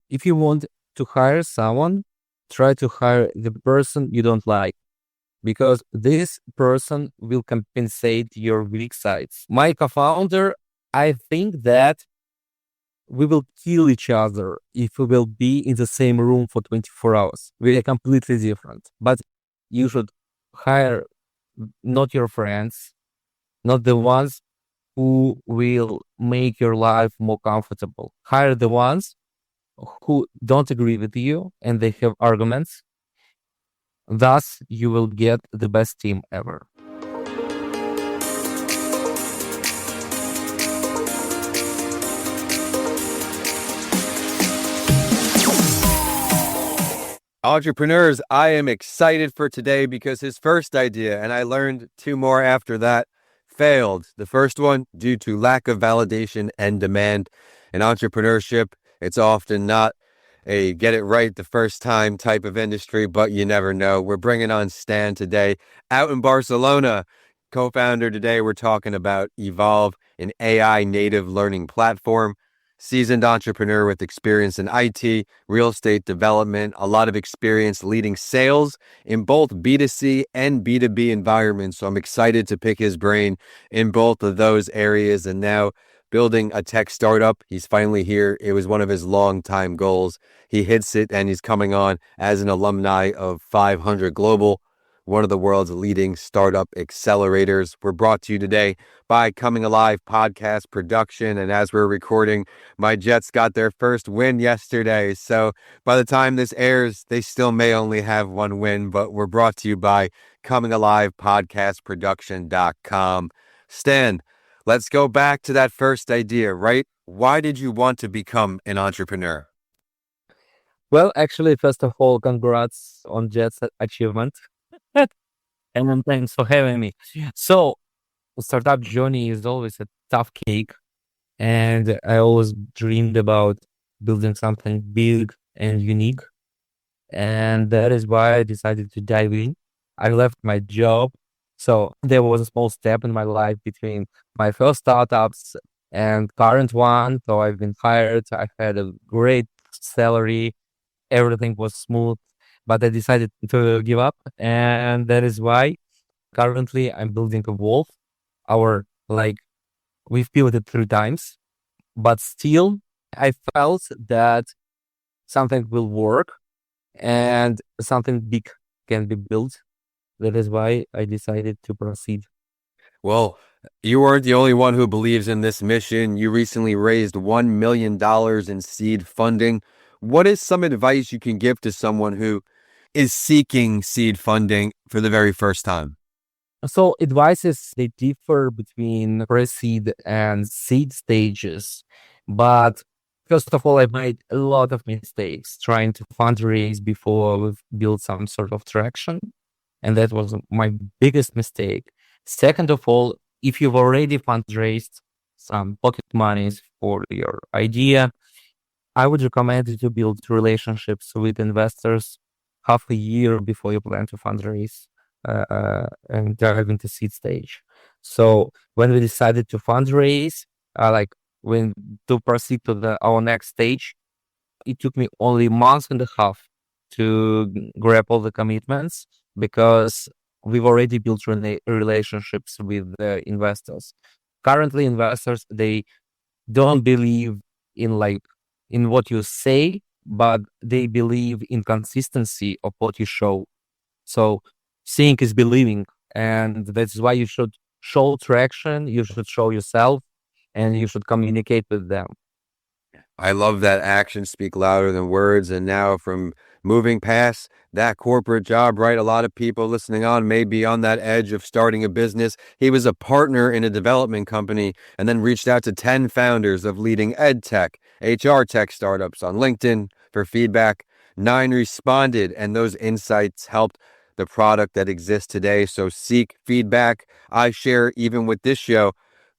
If you want to hire someone, try to hire the person you don't like, because this person will compensate your weak sides. My co-founder, I think that we will kill each other if we will be in the same room for 24 hours. We are completely different. But you should hire not your friends, not the ones who will make your life more comfortable. Hire the ones who don't agree with you and they have arguments. Thus, you will get the best team ever. Entrepreneurs, I am excited for today because his first idea, and I learned two more after that, failed. The first one due to lack of validation and demand. In entrepreneurship, it's often not a get it right the first time type of industry, but you never know. We're bringing on Stan today out in Barcelona. Co-founder today, we're talking about Evolve, an AI native learning platform. Seasoned entrepreneur with experience in IT, real estate development, a lot of experience leading sales in both B2C and B2B environments. So I'm excited to pick his brain in both of those areas. And now building a tech startup, he's finally here. It was one of his long-time goals. He hits it and he's coming on as an alumni of 500 Global, one of the world's leading startup accelerators. We're brought to you today by Coming Alive Podcast Production. And as we're recording, my Jets got their first win yesterday. So by the time this airs, they still may only have one win, but we're brought to you by Coming Alive Podcast Production.com. Stan, let's go back to that first idea, right? Why did you want to become an entrepreneur? Well, actually, first of all, congrats on Jet's achievement. And thanks for having me. So, startup journey is always a tough cake. And I always dreamed about building something big and unique. And that is why I decided to dive in. I left my job. So there was a small step in my life between my first startups and current one. So I've been hired. I had a great salary. Everything was smooth, but I decided to give up. And that is why currently I'm building a Wolf. We've pivoted 3 times, but still I felt that something will work and something big can be built. That is why I decided to proceed. Well, you weren't the only one who believes in this mission. You recently raised $1 million in seed funding. What is some advice you can give to someone who is seeking seed funding for the very first time? So advices, they differ between pre-seed and seed stages. But first of all, I made a lot of mistakes trying to fundraise before we've built some sort of traction. And that was my biggest mistake. Second of all, if you've already fundraised some pocket monies for your idea, I would recommend you to build relationships with investors half a year before you plan to fundraise and dive into seed stage. So when we decided to fundraise, when to proceed to our next stage, it took me only a month and a half to grab all the commitments because we've already built relationships with the investors. Currently, investors, they don't believe in in what you say, but they believe in consistency of what you show. So seeing is believing, and that's why you should show traction, you should show yourself, and you should communicate with them. I love that actions speak louder than words. And now from moving past that corporate job, right? A lot of people listening on may be on that edge of starting a business. He was a partner in a development company and then reached out to 10 founders of leading ed tech, HR tech startups on LinkedIn for feedback. 9 responded, and those insights helped the product that exists today. So seek feedback. I share, even with this show,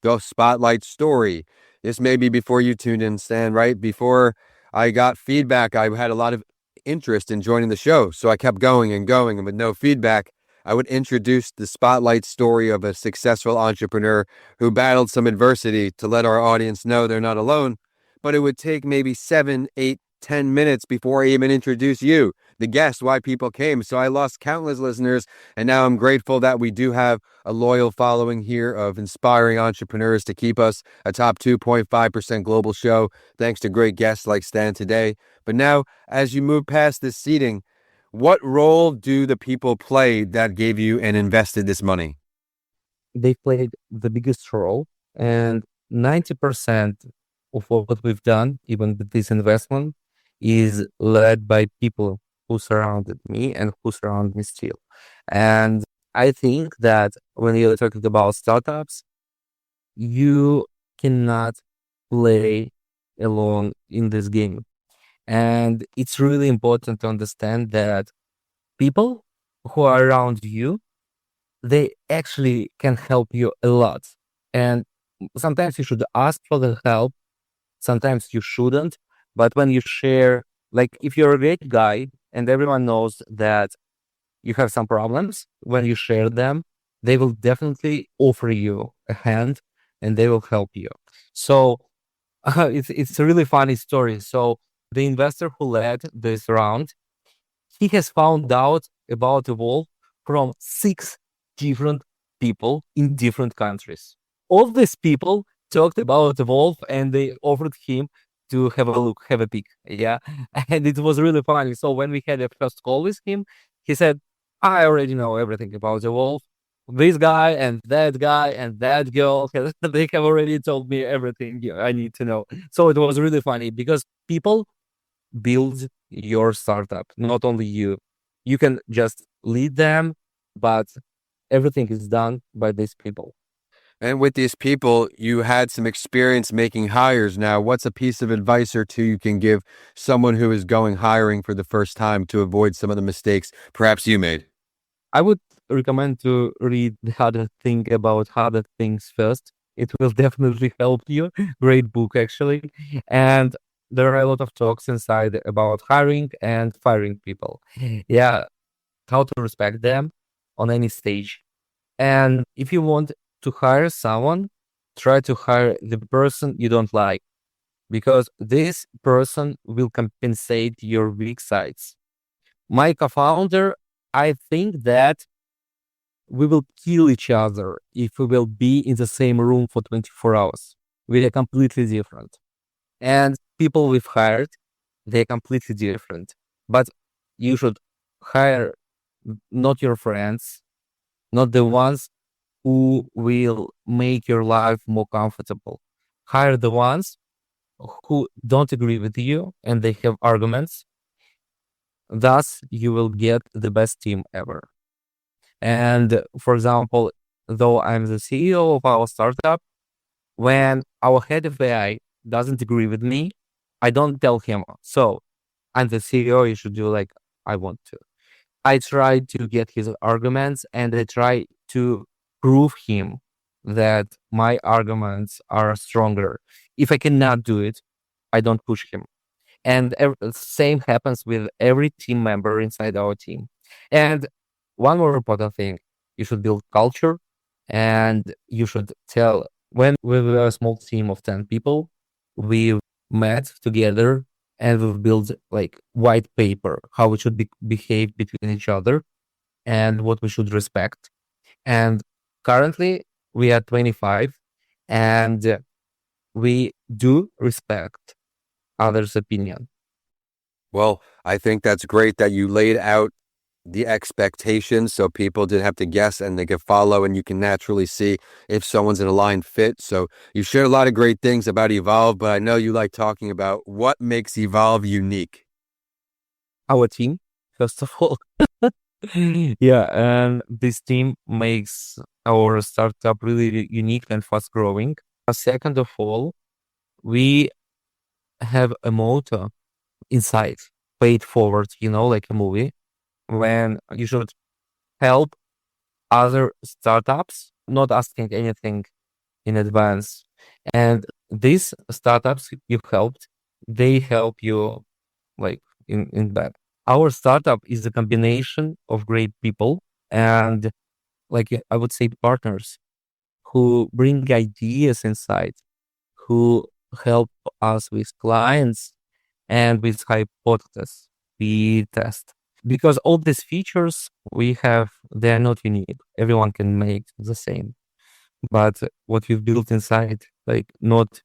the spotlight story. This may be before you tuned in, Stan, right? Before I got feedback, I had a lot of interest in joining the show. So I kept going, and with no feedback, I would introduce the spotlight story of a successful entrepreneur who battled some adversity to let our audience know they're not alone. But it would take maybe 7, 8 10 minutes before I even introduce you, the guest, why people came. So I lost countless listeners. And now I'm grateful that we do have a loyal following here of inspiring entrepreneurs to keep us a top 2.5% global show, thanks to great guests like Stan today. But now, as you move past this seating, what role do the people play that gave you and invested this money? They played the biggest role, and 90% of what we've done, even with this investment, is led by people who surrounded me and who surround me still. And I think that when you're talking about startups, you cannot play alone in this game. And it's really important to understand that people who are around you, they actually can help you a lot. And sometimes you should ask for the help, sometimes you shouldn't. But when you share, like if you're a great guy and everyone knows that you have some problems, when you share them, they will definitely offer you a hand and they will help you. So it's a really funny story. So the investor who led this round, he has found out about Evolve from 6 different people in different countries. All these people talked about Evolve and they offered him to have a look, have a peek. Yeah. And it was really funny. So when we had a first call with him, he said, I already know everything about Evolve. This guy and that girl, they have already told me everything I need to know. So it was really funny because people build your startup, not only you. You can just lead them, but everything is done by these people. And with these people, you had some experience making hires. Now, what's a piece of advice or two you can give someone who is going hiring for the first time to avoid some of the mistakes perhaps you made? I would recommend to read The Harder Thing About Harder Things first. It will definitely help you. Great book, actually. And there are a lot of talks inside about hiring and firing people. Yeah, how to respect them on any stage. And if you want to hire someone, try to hire the person you don't like because this person will compensate your weak sides. My co-founder, I think that we will kill each other if we will be in the same room for 24 hours. We are completely different. And people we've hired, they're completely different. But you should hire not your friends, not the ones who will make your life more comfortable. Hire the ones who don't agree with you and they have arguments. Thus, you will get the best team ever. And for example, though I'm the CEO of our startup, when our head of AI doesn't agree with me, I don't tell him, so I'm the CEO, you should do like I want to. I try to get his arguments and I try to prove him that my arguments are stronger. If I cannot do it, I don't push him. And same happens with every team member inside our team. And one more important thing, you should build culture and you should tell when we were a small team of 10 people, we met together and we've built like white paper, how we should behave between each other and what we should respect. And currently we are 25 and we do respect others' opinion. Well, I think that's great that you laid out the expectations so people didn't have to guess and they could follow and you can naturally see if someone's an aligned fit. So you shared a lot of great things about Evolve, but I know you like talking about what makes Evolve unique. Our team, first of all. Yeah, and this team makes our startup really unique and fast growing. Second of all, we have a motto inside, pay it forward, like a movie, when you should help other startups, not asking anything in advance. And these startups you helped, they help you like in that. Our startup is a combination of great people and like I would say partners who bring ideas inside, who help us with clients And with hypothesis, we test. Because all these features we have, they're not unique. Everyone can make the same. But what we've built inside, like not,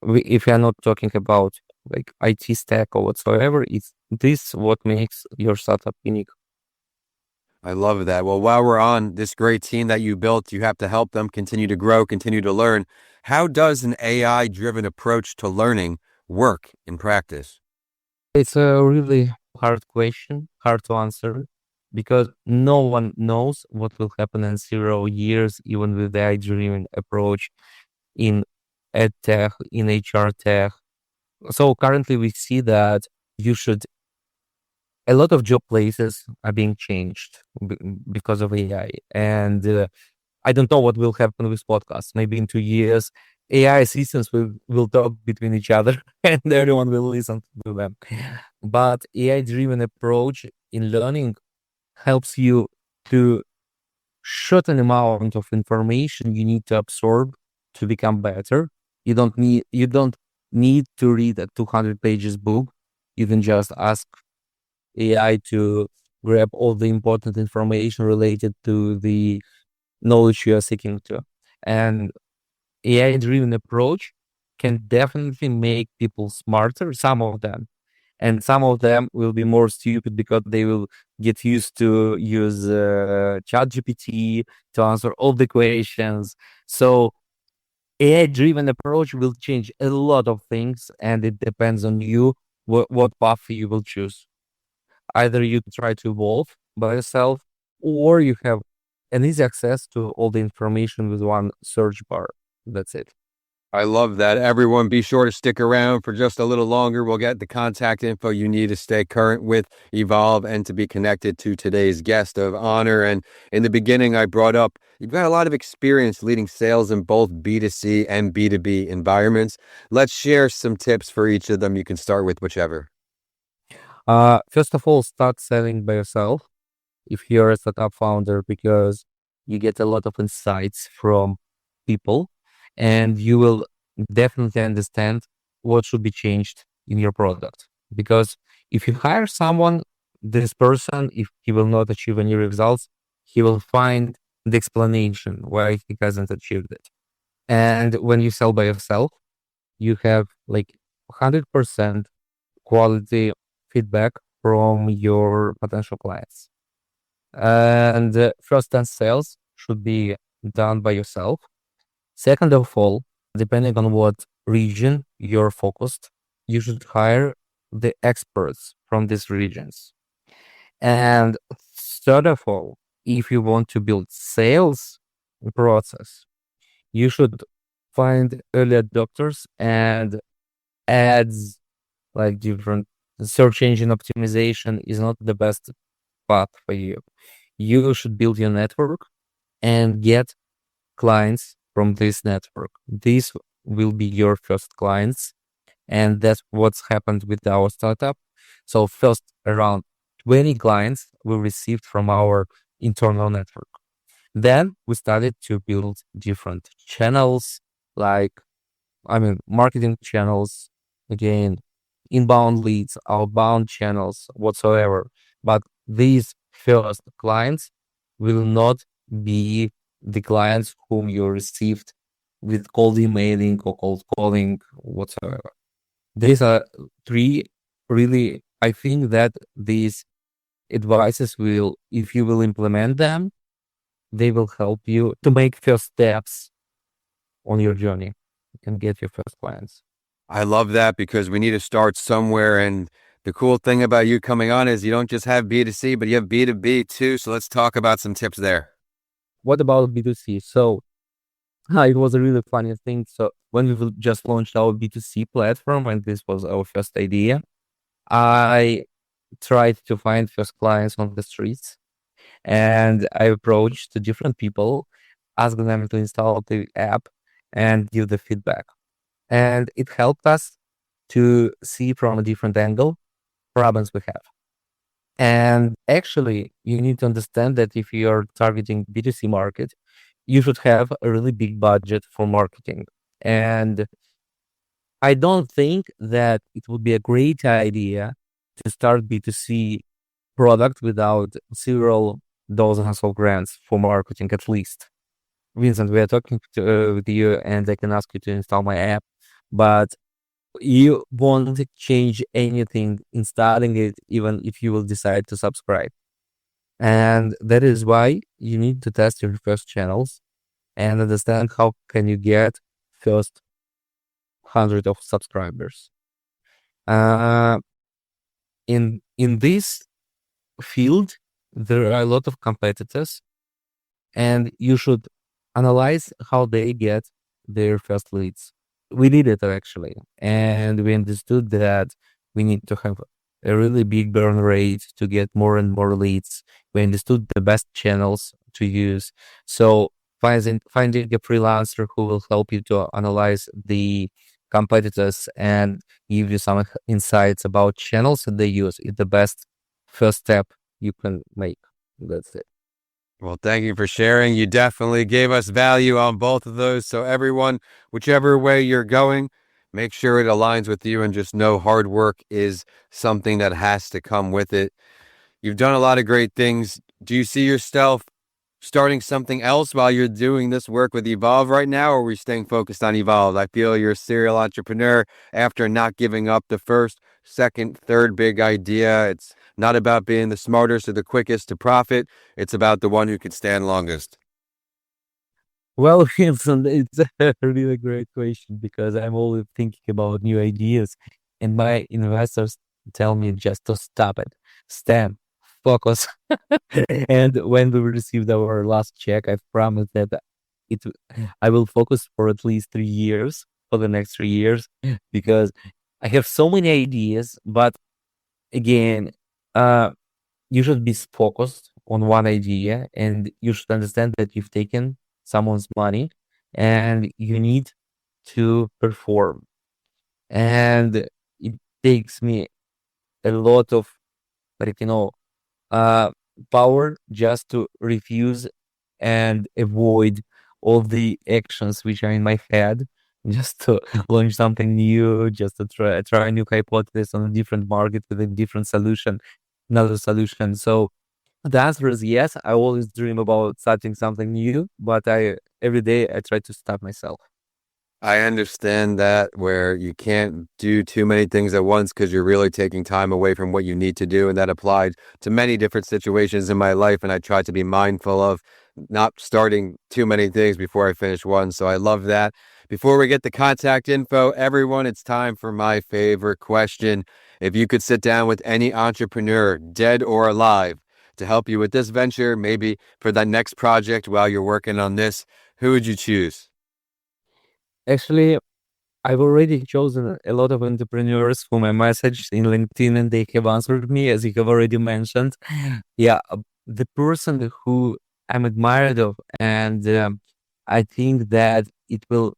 if you're not talking about like IT stack or whatsoever, it's this what makes your startup unique. I love that. Well, while we're on this great team that you built, you have to help them continue to grow, continue to learn. How does an AI driven approach to learning work in practice? It's a really hard question, hard to answer, because no one knows what will happen in 0 years, even with the AI-driven approach in ed tech, in HR tech. So currently we see that you should, a lot of job places are being changed because of AI. And I don't know what will happen with podcasts. Maybe in 2 years, AI assistants will talk between each other and everyone will listen to them. But AI driven approach in learning helps you to certain amount of information you need to absorb to become better. You don't need to read a 200 pages book. You can just ask AI to grab all the important information related to the knowledge you are seeking to. And AI driven approach can definitely make people smarter, some of them. And some of them will be more stupid because they will get used to use ChatGPT to answer all the questions. So AI driven approach will change a lot of things, and it depends on you what path you will choose. Either you try to evolve by yourself, or you have an easy access to all the information with one search bar. That's it. I love that. Everyone, be sure to stick around for just a little longer. We'll get the contact info you need to stay current with Evolve and to be connected to today's guest of honor. And in the beginning, I brought up you've got a lot of experience leading sales in both B2C and B2B environments. Let's share some tips for each of them. You can start with whichever. First of all, start selling by yourself if you're a startup founder, because you get a lot of insights from people and you will definitely understand what should be changed in your product. Because if you hire someone, this person, if he will not achieve any results, he will find the explanation why he hasn't achieved it. And when you sell by yourself, you have like 100% quality feedback from your potential clients. And first 10 sales should be done by yourself. Second of all, depending on what region you're focused, you should hire the experts from these regions. And third of all, if you want to build sales process, you should find early adopters and ads, like different search engine optimization is not the best path for you. You should build your network and get clients from this network. These will be your first clients. And that's what's happened with our startup. So first around 20 clients we received from our internal network. Then we started to build different channels, like, marketing channels, again, inbound leads, outbound channels, whatsoever. But these first clients will not be the clients whom you received with cold emailing or cold calling whatsoever. These are three really, I think that these advices will, if you will implement them, they will help you to make first steps on your journey. You can get your first clients. I love that because we need to start somewhere. And the cool thing about you coming on is you don't just have B2C, but you have B2B too. So let's talk about some tips there. What about B2C? So it was a really funny thing. So when we just launched our B2C platform, and this was our first idea, I tried to find first clients on the streets, and I approached to different people, asked them to install the app and give the feedback. And it helped us to see from a different angle problems we have. And actually, you need to understand that if you're targeting B2C market, you should have a really big budget for marketing. And I don't think that it would be a great idea to start B2C product without several dozens of grants for marketing at least. Vincent, we are talking with you, and I can ask you to install my app, but you won't change anything in starting it, even if you will decide to subscribe. And that is why you need to test your first channels and understand how can you get first 100 of subscribers. Uh, in this field, there are a lot of competitors, and you should analyze how they get their first leads. We did it actually, and we understood that we need to have a really big burn rate to get more and more leads. We understood the best channels to use. So finding a freelancer who will help you to analyze the competitors and give you some insights about channels that they use is the best first step you can make. That's it. Well, thank you for sharing. You definitely gave us value on both of those. So everyone, whichever way you're going, make sure it aligns with you and just know hard work is something that has to come with it. You've done a lot of great things. Do you see yourself starting something else while you're doing this work with Evolve right now, or are we staying focused on Evolve? I feel you're a serial entrepreneur after not giving up the first, second, third big idea. It's not about being the smartest or the quickest to profit. It's about the one who can stand longest. Well, Vincent, it's a really great question because I'm always thinking about new ideas, and my investors tell me just to stop it, stand, focus. And when we received our last check, I promised that it I will focus for at least 3 years, for the next 3 years, because I have so many ideas. But again, uh, you should be focused on one idea, and you should understand that you've taken someone's money and you need to perform. And it takes me a lot of, like, uh, power just to refuse and avoid all the actions which are in my head, just to launch something new, just to try a new hypothesis on a different market with a different solution, another solution. So the answer is yes. I always dream about starting something new, but I every day I try to stop myself. I understand that where you can't do too many things at once because you're really taking time away from what you need to do. And that applied to many different situations in my life. And I try to be mindful of not starting too many things before I finish one. So I love that. Before we get the contact info, everyone, it's time for my favorite question. If you could sit down with any entrepreneur, dead or alive, to help you with this venture, maybe for that next project while you're working on this, who would you choose? Actually, I've already chosen a lot of entrepreneurs whom I messaged in LinkedIn, and they have answered me, as you have already mentioned. Yeah, the person who I'm admired of, and I think that it will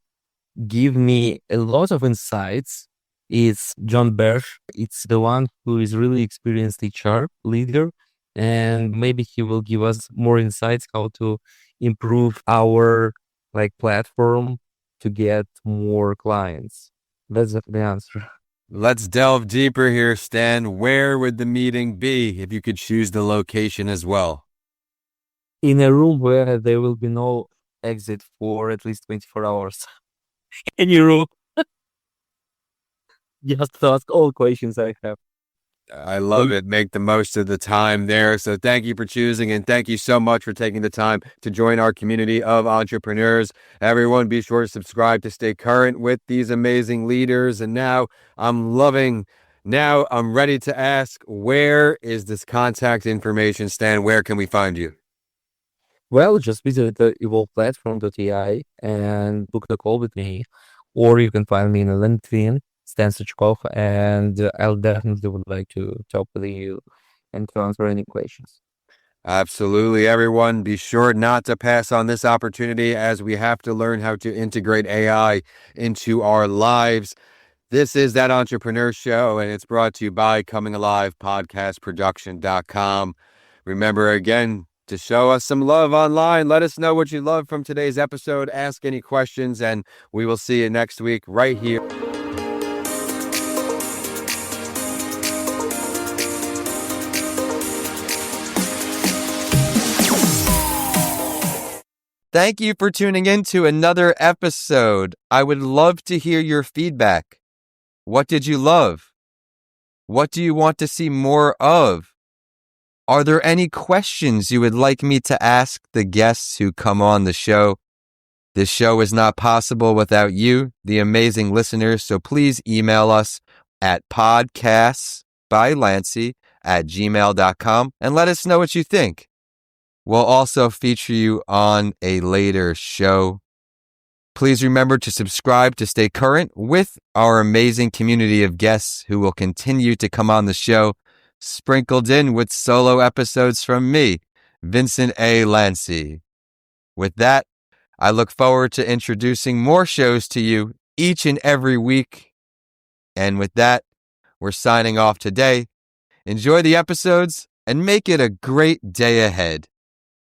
give me a lot of insights is John Birch. It's the one who is really experienced HR leader, and maybe he will give us more insights how to improve our like platform to get more clients. That's the answer. Let's delve deeper here, Stan. Where would the meeting be if you could choose the location as well? In a room where there will be no exit for at least 24 hours. Any room, just ask all questions I have. I love it. Make the most of the time there. So thank you for choosing, and thank you so much for taking the time to join our community of entrepreneurs. Everyone, be sure to subscribe to stay current with these amazing leaders. And now I'm ready to ask, where is this contact information, Stan? Where can we find you? Well, just visit the evolveplatform.ai and book the call with me, or you can find me in LinkedIn, Stan Suchkov, and I'll definitely would like to talk with you and to answer any questions. Absolutely, everyone. Be sure not to pass on this opportunity as we have to learn how to integrate AI into our lives. This is That Entrepreneur Show, and it's brought to you by ComingAlivePodcastProduction.com. Remember, again, to show us some love online. Let us know what you love from today's episode. Ask any questions, and we will see you next week right here. Thank you for tuning in to another episode. I would love to hear your feedback. What did you love? What do you want to see more of? Are there any questions you would like me to ask the guests who come on the show? This show is not possible without you, the amazing listeners, so please email us at podcastsbylancy@gmail.com and let us know what you think. We'll also feature you on a later show. Please remember to subscribe to stay current with our amazing community of guests who will continue to come on the show, sprinkled in with solo episodes from me, Vincent A. Lancy. With that, I look forward to introducing more shows to you each and every week. And with that, we're signing off today. Enjoy the episodes and make it a great day ahead.